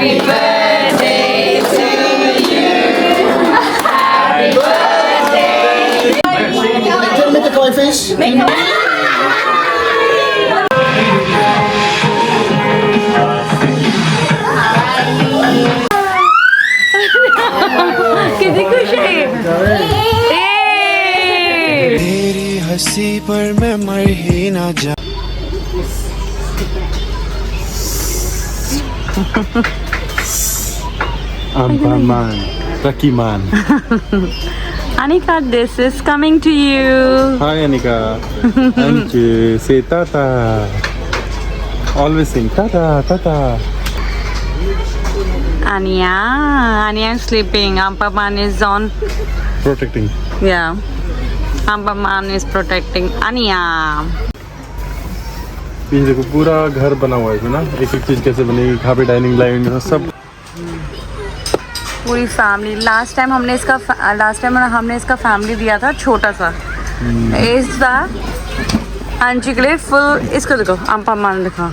Happy birthday to you. Happy birthday. Make a koi face. कितनी खुश है। तेरी हंसी पर मैं मर ही ना जा। Ampaman, Lucky Man. Anika, this is coming to you. Hi Anika. Thank you. Say tata. Always sing tata, tata. Anya is sleeping. Ampaman is on. Protecting. Yeah. Ampaman is protecting Anya. ये देखो पूरा घर बना हुआ है इसमें ना, एक एक चीज कैसे बनेगी, कहाँ पे डाइनिंग लाइन सब। पूरी फैमिली। लास्ट टाइम हमने इसका फैमिली दिया था छोटा सा। इस बार अंशु के लिए फुल, इसको देखो अम्पामान दिखा।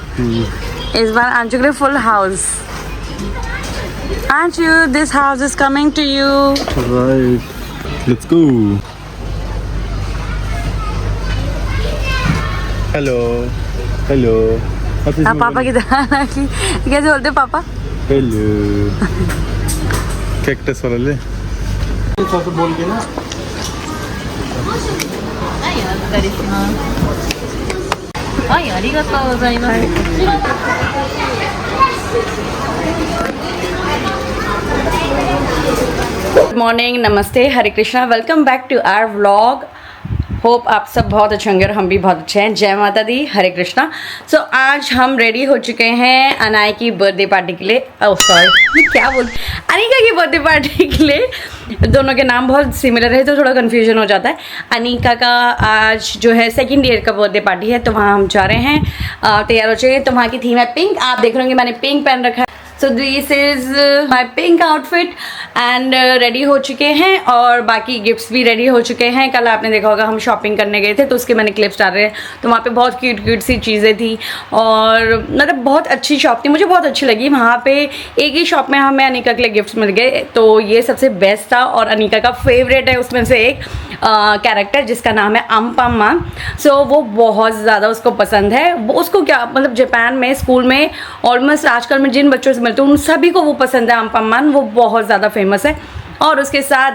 इस बार अंशु के लिए full house. Anshu, this house is coming to you. Right. Let's go. Hello. Hello. पापा की तरह कैसे बोलते पापा? Hello. कैक्टस वाला ले। सब बोल के ना। गुड मॉर्निंग, नमस्ते, Hare Krishna, welcome back to our vlog. Hope आप सब बहुत अच्छे होंगे और हम भी बहुत अच्छे हैं। जय माता दी, हरे कृष्णा। सो आज हम रेडी हो चुके हैं अनाया की बर्थडे पार्टी के लिए। ओह सॉरी, क्या बोल, अनिका की बर्थडे पार्टी के लिए। दोनों के नाम बहुत सिमिलर है तो थोड़ा कन्फ्यूजन हो जाता है। अनिका का आज जो है सेकेंड ईयर का बर्थडे पार्टी है, तो वहाँ हम जा रहे हैं, तैयार हो चुके। तो वहाँ की थीम है पिंक। आप देख रहे होंगे मैंने पिंक पहन रखा है। So this is my pink outfit and ready हो चुके हैं और बाकी गिफ्ट्स भी रेडी हो चुके हैं। कल आपने देखा होगा हम शॉपिंग करने गए थे तो उसके मैंने क्लिप्स डाल रहे हैं। तो वहाँ पे बहुत क्यूट क्यूट सी चीज़ें थी और मतलब बहुत अच्छी शॉप थी, मुझे बहुत अच्छी लगी। वहाँ पे एक ही शॉप में हमें अनिका के लिए गिफ्ट्स मिल गए, तो ये सबसे बेस्ट था। और अनिका का फेवरेट है उसमें से एक कैरेक्टर जिसका नाम है अम्पामान। सो वो बहुत ज़्यादा उसको पसंद है। वो उसको क्या मतलब जापान में स्कूल में ऑलमोस्ट आजकल में जिन बच्चों से मिलते हैं उन सभी को वो पसंद है अम्पामान। वो बहुत ज़्यादा फेमस है। और उसके साथ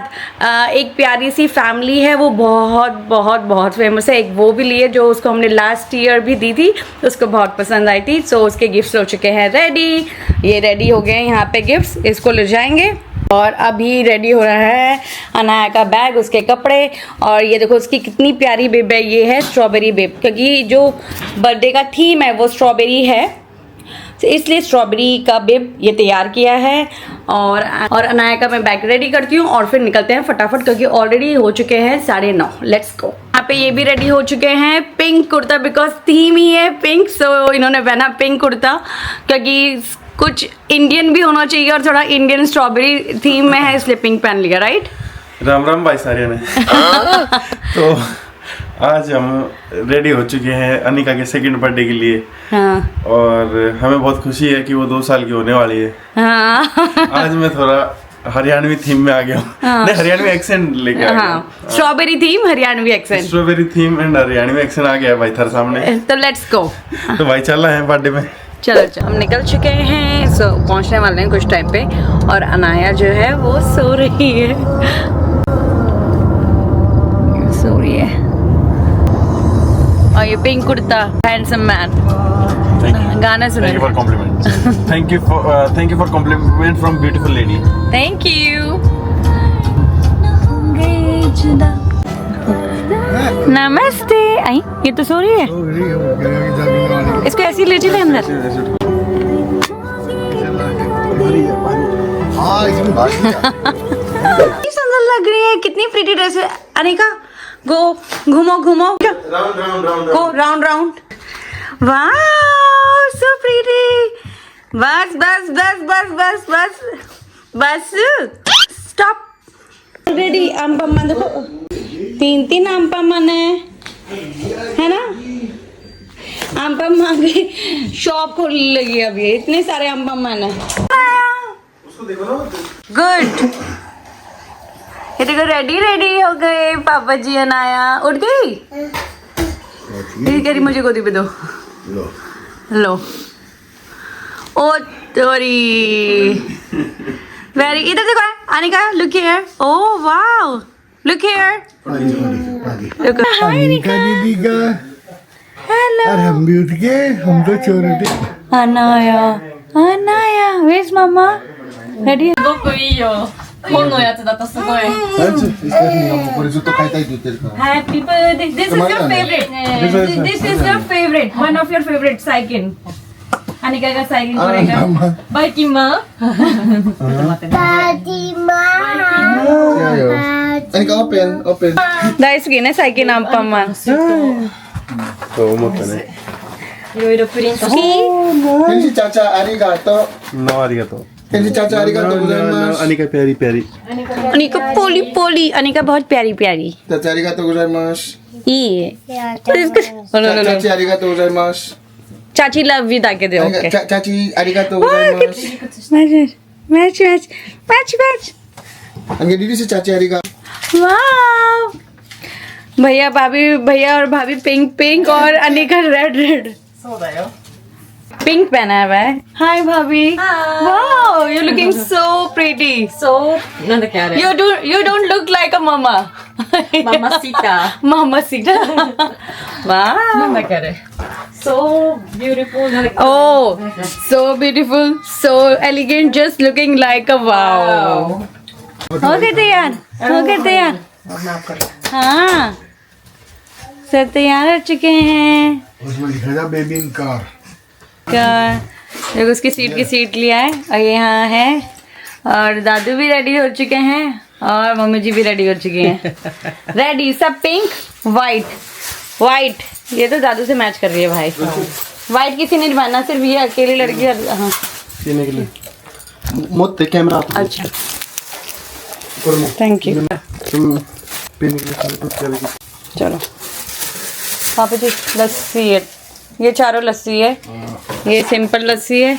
एक प्यारी सी फैमिली है, वो बहुत बहुत बहुत फेमस है। एक वो भी लिए जो उसको हमने लास्ट ईयर भी दी थी, उसको बहुत पसंद आई थी। सो उसके गिफ्ट्स हो चुके हैं रेडी। ये रेडी हो गए हैं यहाँ पे गिफ्ट्स, इसको ले जाएंगे। और अभी रेडी हो रहा है अनाया का बैग, उसके कपड़े। और ये देखो उसकी कितनी प्यारी बेब है, ये है स्ट्रॉबेरी बेब, क्योंकि जो बर्थडे का थीम है वो स्ट्रॉबेरी है, तो इसलिए स्ट्रॉबेरी का बेब ये तैयार किया है। और अनाया का मैं बैग रेडी करती हूँ और फिर निकलते हैं फटाफट, क्योंकि ऑलरेडी हो चुके हैं 9:30। Let's go. यहाँ पे ये भी रेडी हो चुके हैं पिंक कुर्ता, बिकॉज थीम ही है पिंक। सो इन्होंने पहना पिंक कुर्ता, क्योंकि कुछ इंडियन भी होना चाहिए और थोड़ा इंडियन स्ट्रॉबेरी थीम में है, इसलिए पिंक पहन लिया। राइट, राम राम भाई सारे ने। तो आज हम रेडी हो चुके हैं अनिका के सेकंड बर्थडे के लिए। हाँ। और हमें बहुत खुशी है कि वो 2 साल की होने वाली है। हाँ। आज मैं थोड़ा हरियाणवी थीम में आ गया हूँ। नहीं, हरियाणवी एक्सेंट लेके आ गया हूँ। Strawberry theme, Haryanvi accent. Strawberry theme and Haryanvi accent आ गया है भाई थारे सामने। तो लेट्स गो। तो भाई चल रहे हैं बर्थडे में। चलो हम निकल चुके हैं। सो पहुंचने वाले हैं कुछ टाइम पे। और अनाया जो है वो सो रही है, सो रही है। और ये पिंक कुर्ता, हैंडसम मैन। गाना सुनो। Thank you for compliment. Thank you for compliment from beautiful lady. Thank you. नमस्ते। आई ये तो सो रही है, इसको ऐसे ले चले अंदर। कितनी सुंदर लग रही है, कितनी प्रीटी ड्रेस है। अनिका गो, घूमो घूमो, गो राउंड राउंड। वाह सो प्रीटी। बस बस बस बस बस बस बस स्टॉप। रेडी। अम्पामान देखो, 3 अम्पामान है ना। अम्पामान की शॉप खोलने लगी अभी, इतने सारे अम्पामान है। गुड। ये देखो रेडी रेडी हो गए पापा जी। अनाया उठ गई। ये कह रही मुझे गोदी पे दो। लो ओ तोरी वेरी। इधर देखो Anika, look here. Oh wow, look here. Anika दीदी का। हेलो और हम भी उठ गए, हम तो चोर उठे। Anaya, Anaya, where's mama? Ready? すごくいいよ。本のやつだとすごい。 これずっと買いたいって言ってるから。 Happy birthday. This is your favorite. This is your favorite. One of your favorite cycling. Anika का साइकिल करेगा। बाइकिंग माँ। Anika, open. Guys, gina saiki na pama. と思ったね。いろいろプリントして。 Kenji Chacha, arigato. No, ありがとう。 Kenji Chacha, arigato gozaimasu. Anika प्यारी प्यारी। Anika पोली पोली, Anika बहुत प्यारी प्यारी। Chacha, arigato gozaimasu. ये Chachi, arigato gozaimasu. चाची लव यू ताके दे। Okay Chachi, arigato gozaimasu. Match match match match. Anika didi se Chachi, arigato. Wow, भैया भाभी, भैया और भाभी पिंक पिंक और अनिका रेड रेड। पिंक पहना है भाई। हाय भाभी। वाओ, यू लुकिंग सो प्रीटी।そうなんだっけあれ。 You don't look like a mama. ママシタ。 Mamacita. なん Wow. だっけあれ。So beautiful なんだっけ。 Oh, so beautiful, so elegant, just looking like a wow. हो गए तैयार, हो गए तैयार। हाँ, सब तैयार हो चुके हैं। उसमें लिखा था बेबी इन कार। देखो उसकी सीट की सीट लिया है और ये यहाँ है और दादू भी रेडी हो चुके हैं और मम्मी जी भी रेडी हो चुकी हैं। रेडी सब पिंक वाइट वाइट। ये तो दादू से मैच कर रही है भाई। वाइट किसी ने बनना, सिर्फ ये अकेली लड़की। हाँ पीने के लिए। मोते कैमरा। अच्छा, थैंक यू। तुम पीने के लिए कुछ करेगी। चलो पापा जी, लस्सी है, ये चारों लस्सी है, ये सिंपल लस्सी है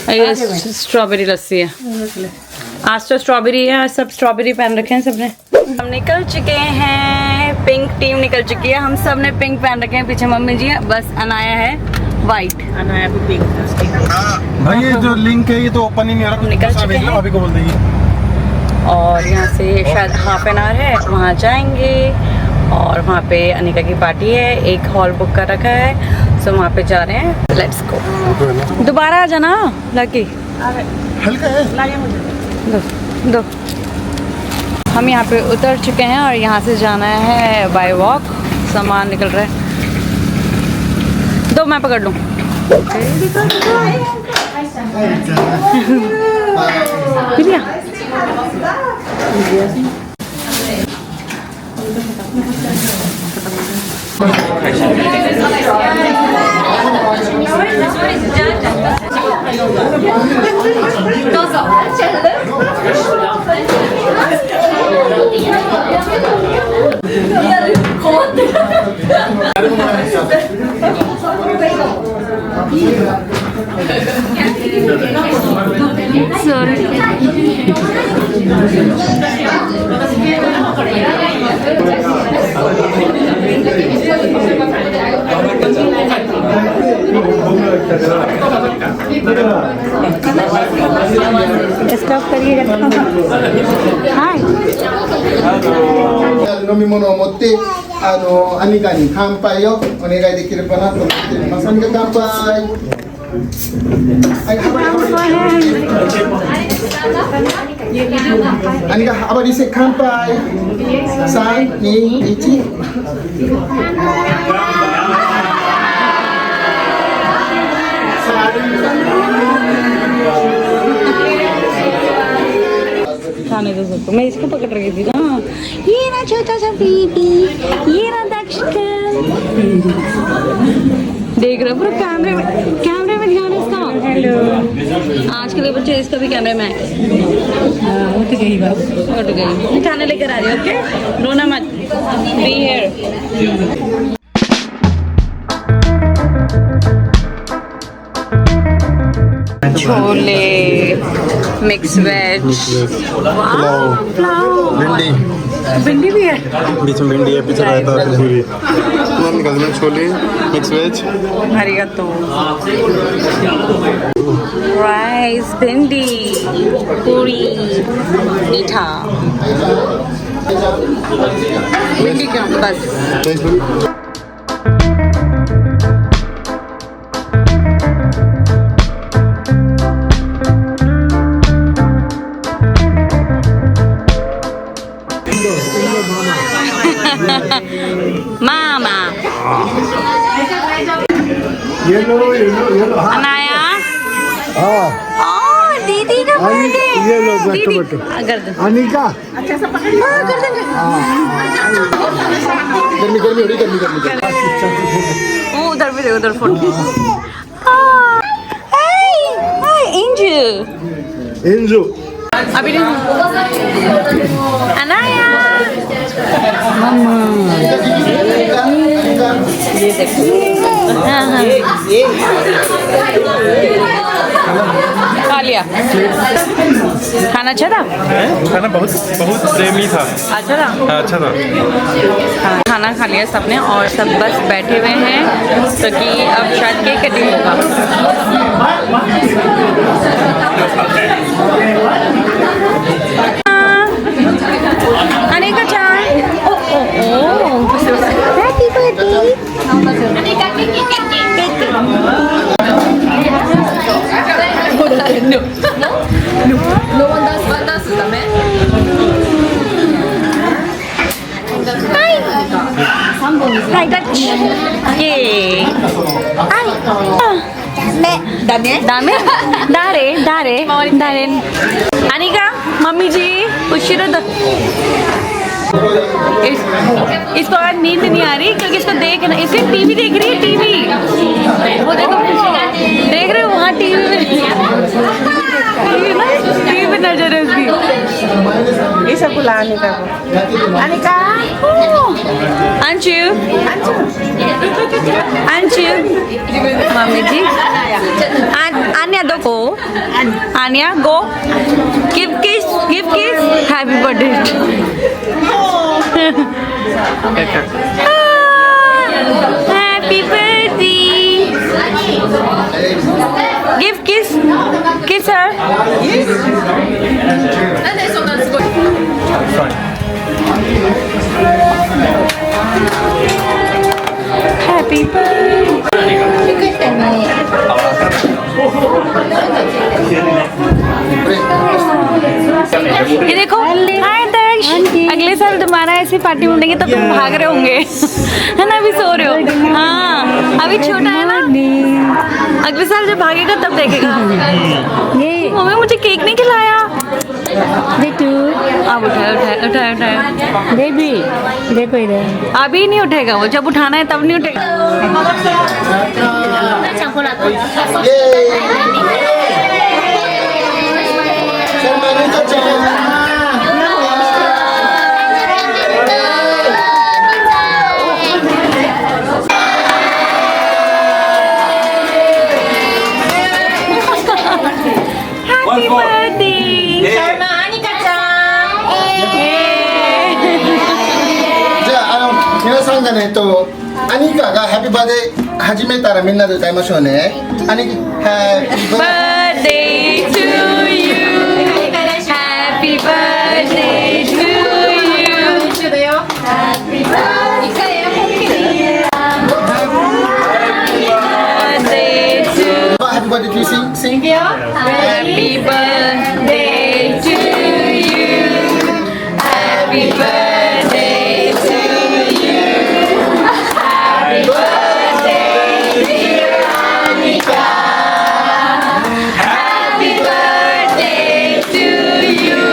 और ये स्ट्रॉबेरी लस्सी है। आज तो स्ट्रॉबेरी है, आज सब स्ट्रॉबेरी पहन रखे हैं सबने। हम निकल चुके हैं, पिंक टीम निकल चुकी है, हम सब ने पिंक पहन रखे हैं। पीछे मम्मी जी है, बस अनाया है वाइट। अनाया भी पिंक। भाई ये जो लिंक है ये तो ओपन ही नहीं हो रहा। निकल चुके हैं। भाभी को बोल देंगे। और यहाँ से शायद हाफ एन आवर है, वहाँ जाएंगे और वहाँ पे अनिका की पार्टी है, एक हॉल बुक कर रखा है, सो वहाँ पे जा रहे हैं। Let's go. दोबारा आ जाना लकी। हल्का है। दो दो। हम यहाँ पे उतर चुके हैं और यहाँ से जाना है बाय वॉक। सामान निकल रहा है। दो मैं पकड़ लूँ। स्टॉप करिए। हाय। 飲み物を持ってアニカに乾杯をお願いできればなと思っています。アニカ乾杯。はい、アニカハバリセ乾杯。3、2、1。खाने दो सबको। मैं इसको पकड़ रही थी ना। ये ना छोटा सा बेबी, ये ना दक्षिण। देख रहे हो पूरा कैमरे में ध्यान है इसका। हेलो। आज के लिए बच्चे इसका भी कैमरे में उठ गई बात, उठ गई। खाना लेकर आ रही हो, ओके? रोना मत। Be here. Chole, mix veg, भिंडी भिंडी भी है। बीच में भिंडी है, पीछे रायता और पूरी। में chole, mix veg, arigato, rice, भिंडी, पूरी, मीठा, भिंडी क्यों बस। मामा अनाया दीदी का बर्थडे। ये लो बैठो अनिका गर्मी गर्मी हो रही गर्मी वो उधर भी उधर फोन। हाय इंजू अभी अनाया ये देखो। हाँ खा लिया। खाना अच्छा था? खाना बहुत बहुत प्रेमी था। अच्छा था? हाँ, अच्छा था। खाना खा लिया सबने और सब बस बैठे हुए हैं क्योंकि अब शायद केक कटिंग होगा। अनिका चाय। Happy birthday. No one does Hi touch. Yay. Ay. Dame? Dare. Anika, mummy ji उशिरा दो। इसको आज नींद नहीं आ रही क्योंकि इसको देखना, इसे टीवी देख रही है। टीवी वो देखो, देख रहे हो वहाँ टीवी में, टीवी में नजर है उसकी। ये सबको ला अनिका को। अनिका अंशु मम्मी जी आन्या दो को। आन्या गो गिव किस happy birthday. Happy birthday. Give किस her. Happy birthday. ये देखो, हाय दर्श, अगले साल तुम्हारा ऐसी पार्टी मिलेंगे तो तुम भाग रहे होंगे है ना? अभी सो रहे हो। हाँ अभी छोटा है ना, अगले साल जब भागेगा तब देखेगा। ये मम्मी मुझे केक नहीं खिलाया। अब उठाए बेबी देखो इधर। अभी नहीं उठेगा वो, जब उठाना है तब नहीं उठेगा। Happy birthday. Sharma Anika-chan.皆さんがねアニカがハッピーバーデー始めたらみんなで歌いましょうね。アニカハッピーバーデ Birthday to you. Happy birthday to you. Happy birthday to Happy birthday to you. Sing. Happy birthday to you. Happy birthday to you. Happy birthday dear Anika. Happy birthday to you.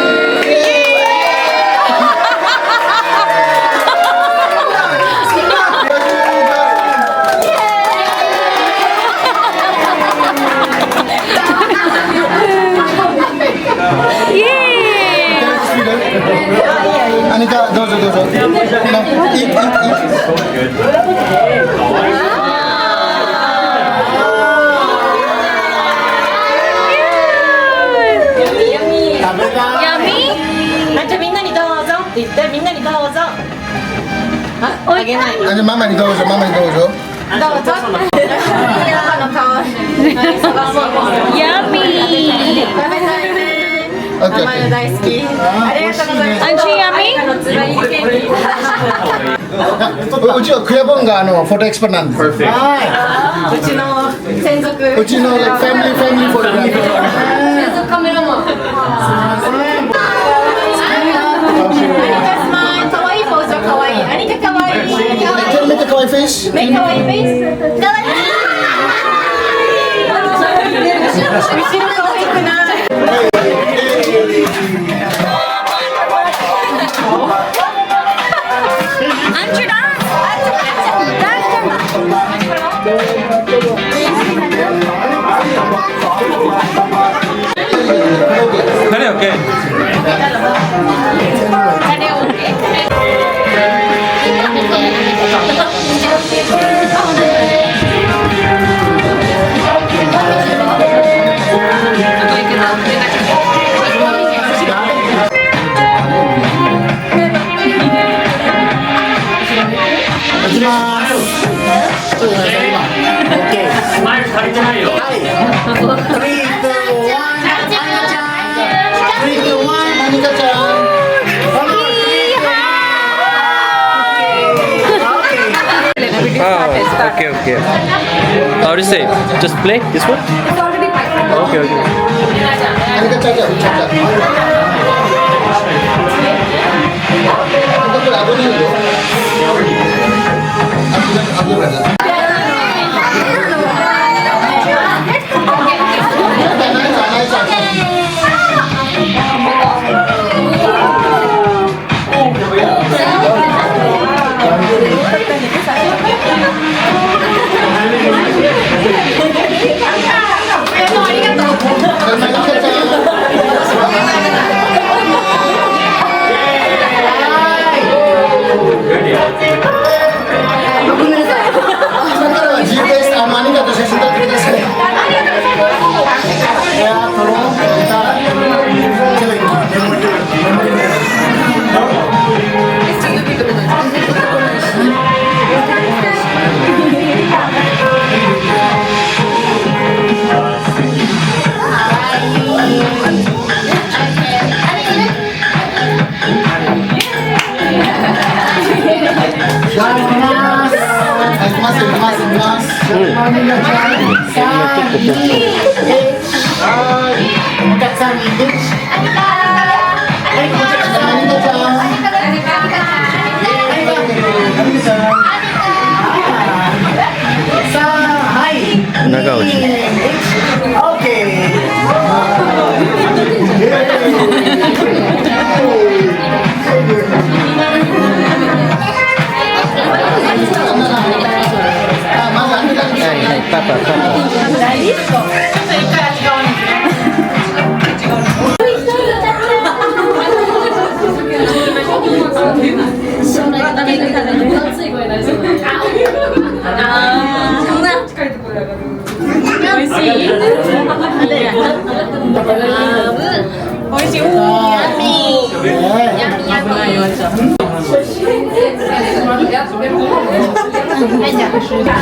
じゃあママにどうぞ、ママにどうぞ。 Yummy! オッケーオッケー。大好き。ありがとうございます。 Auntie, yummy? うちはクヤボンがフォトエクスパーなんです。うちの専属。うちのファミリーフォトグラフィー。専属カメラマン。かわいいポーズはかわいい。アニカかわいい。 Can you make a kawaii face? メイかわいいフェイス。かわいい。後ろかわいくない。 Auntie, dance! खड़े होके Okay, okay. How to say? Just play this one? Okay, okay. Anika caca, caca. Kita berapa ni tu? Aku berada. GPS Amani का तो session तक kita saya. Ya, tolong kita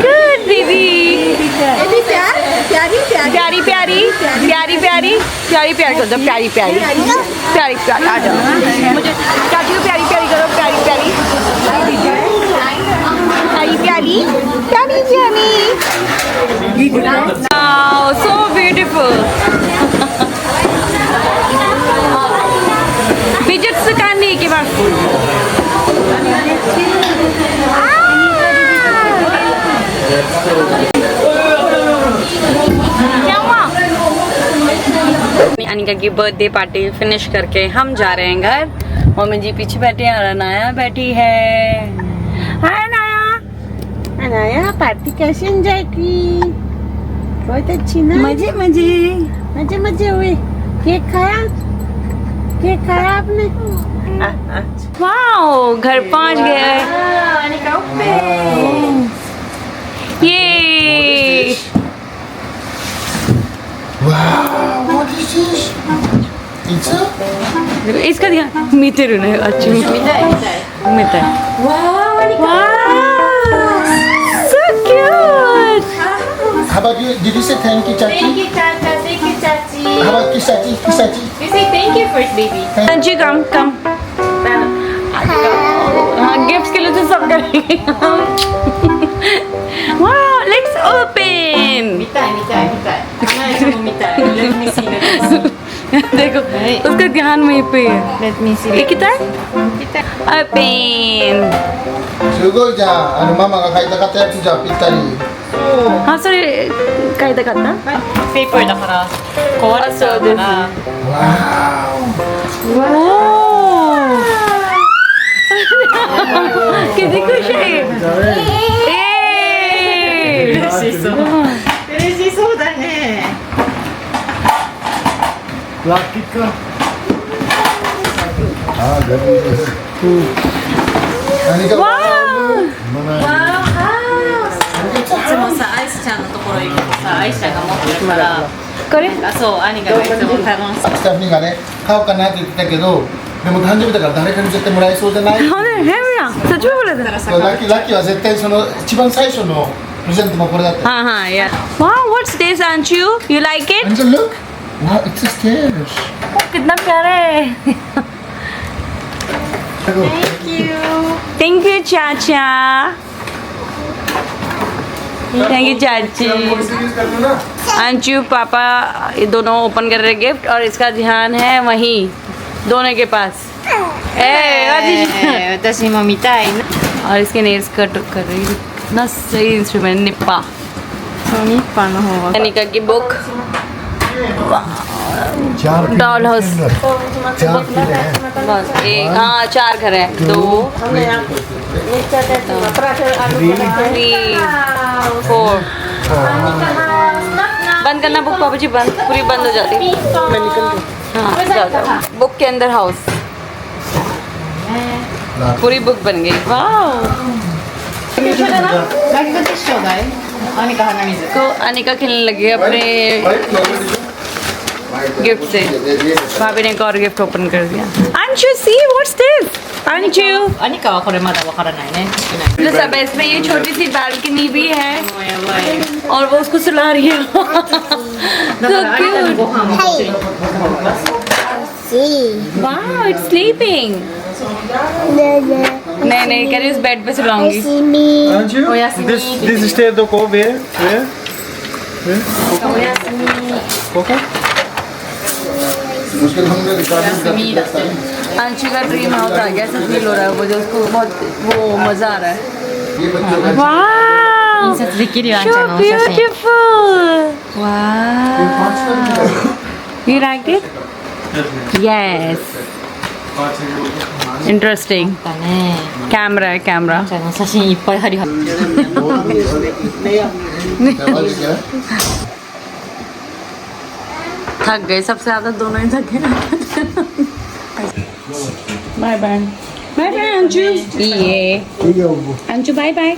Good, baby. प्यारी प्यारी प्यारी प्यारी कर दो प्यारी प्यारी प्यारी प्यारी आ जाओ मुझे चाची को प्यारी प्यारी करो प्यारी प्यारी प्यारी प्यारी प्यारी प्यारी so beautiful widgets करने के बाद अनिका की बर्थडे पार्टी फिनिश करके हम जा रहे हैं घर। मम्मी जी पीछे बैठे हैं और अनाया बैठी है। हाय अनाया। अनाया पार्टी कैसे एंजॉय की? बहुत अच्छी ना? मजे मजे मजे मजे हुए। केक खाया? केक खाया आपने? वाओ घर पहुंच गए। ये Wow, what is this? Pizza? इसका ध्यान मीठे रूने अच्छी मीठा है। वाह Wow, so cute. How about you? Did you say thank you, Chachi? Thank you, Chacha. Thank you, Chachi. How about Kisachi? Kisachi? You say thank you first, baby. Anju come. हाँ gifts के लिए तो सब करेंगे. Wow, let's open. Mitai. Let me see. देखो उसका ध्यान वहीं पे है. Let me see. ये कितना है? Open. すごいじゃん。ママが書いたかったやつじゃん、ぴったり。 हाँそれ書いたかった? Paper だから壊れちゃうから。कितनी खुश है. 嬉しそうだね。何か。いつもさ、アイスちゃんのところ行くとさ、アイスちゃんが持ってるから、これあ、そう、兄がいつも頼む。スタッフがね、買おうかなって言ってたけど、でも誕生日だから誰かに絶対もらえそうじゃない？ हाँ है भैया सच में बोला था. そうラッキーは絶対その一番最初のプレゼントもこれだった。 हाँ यार. Wow, what's this, Anshu? You like it? And look, wow, it's a stairs. कितना प्यारा है. Thank you, चाचा. Thank you, चाची. अंशु पापा ये दोनों ओपन कर रहे गिफ्ट और इसका ध्यान है वहीं दोनों के पास. ए 私も見たいな。 और इसके नेल्स कट कर रही है. कितना सही इंस्ट्रूमेंट निप्पा. そう、ニッパーの方は。 अनिका की बुक. Doll house. बस एक हाँ 4 घर हैं. 2 3 4. बंद करना बुक पापा जी. बंद पूरी बंद हो जाती. हाँ जाओ. बुक के अंदर हाउस. पूरी बुक बन गई. वाह. ラックティッシュだい。兄が鼻水。 को अनिका खेलने लगी है अपने गिफ्ट से. भाभी ने एक और गिफ्ट ओपन कर दिया. Anshu see what's this? Anshu 兄かはこれまだわからないね。 तो सब इसमें ये छोटी सी बालकनी भी है もうやばい。 और वो उसको सुला रही है. だから兄がのご飯もこっちに。 वाओ इट्स स्लीपिंग. नहीं नहीं कह रही उस बेड पे सुलाऊंगी. Aren't you? This stair to go where? Coco? मुश्किल हमने रिकॉर्डिंग करते हैं। अंशु का ड्रीम हाउस आ गया. ऐसा फील हो रहा है मुझे. उसको बहुत वो मजा आ रहा है. ये बच्चों का ワ印刷できるよ、あんち ー ゃん so のお写真。 beautiful. Wow. You like it? Yes. Interesting. だね。 camera है कैमरा. あんちゃんの写真いっぱい貼り貼り。 थक गए सबसे ज्यादा दोनों ही थक गए. Bye bye. Bye bye Anshu. ये अंशु बाय बाय.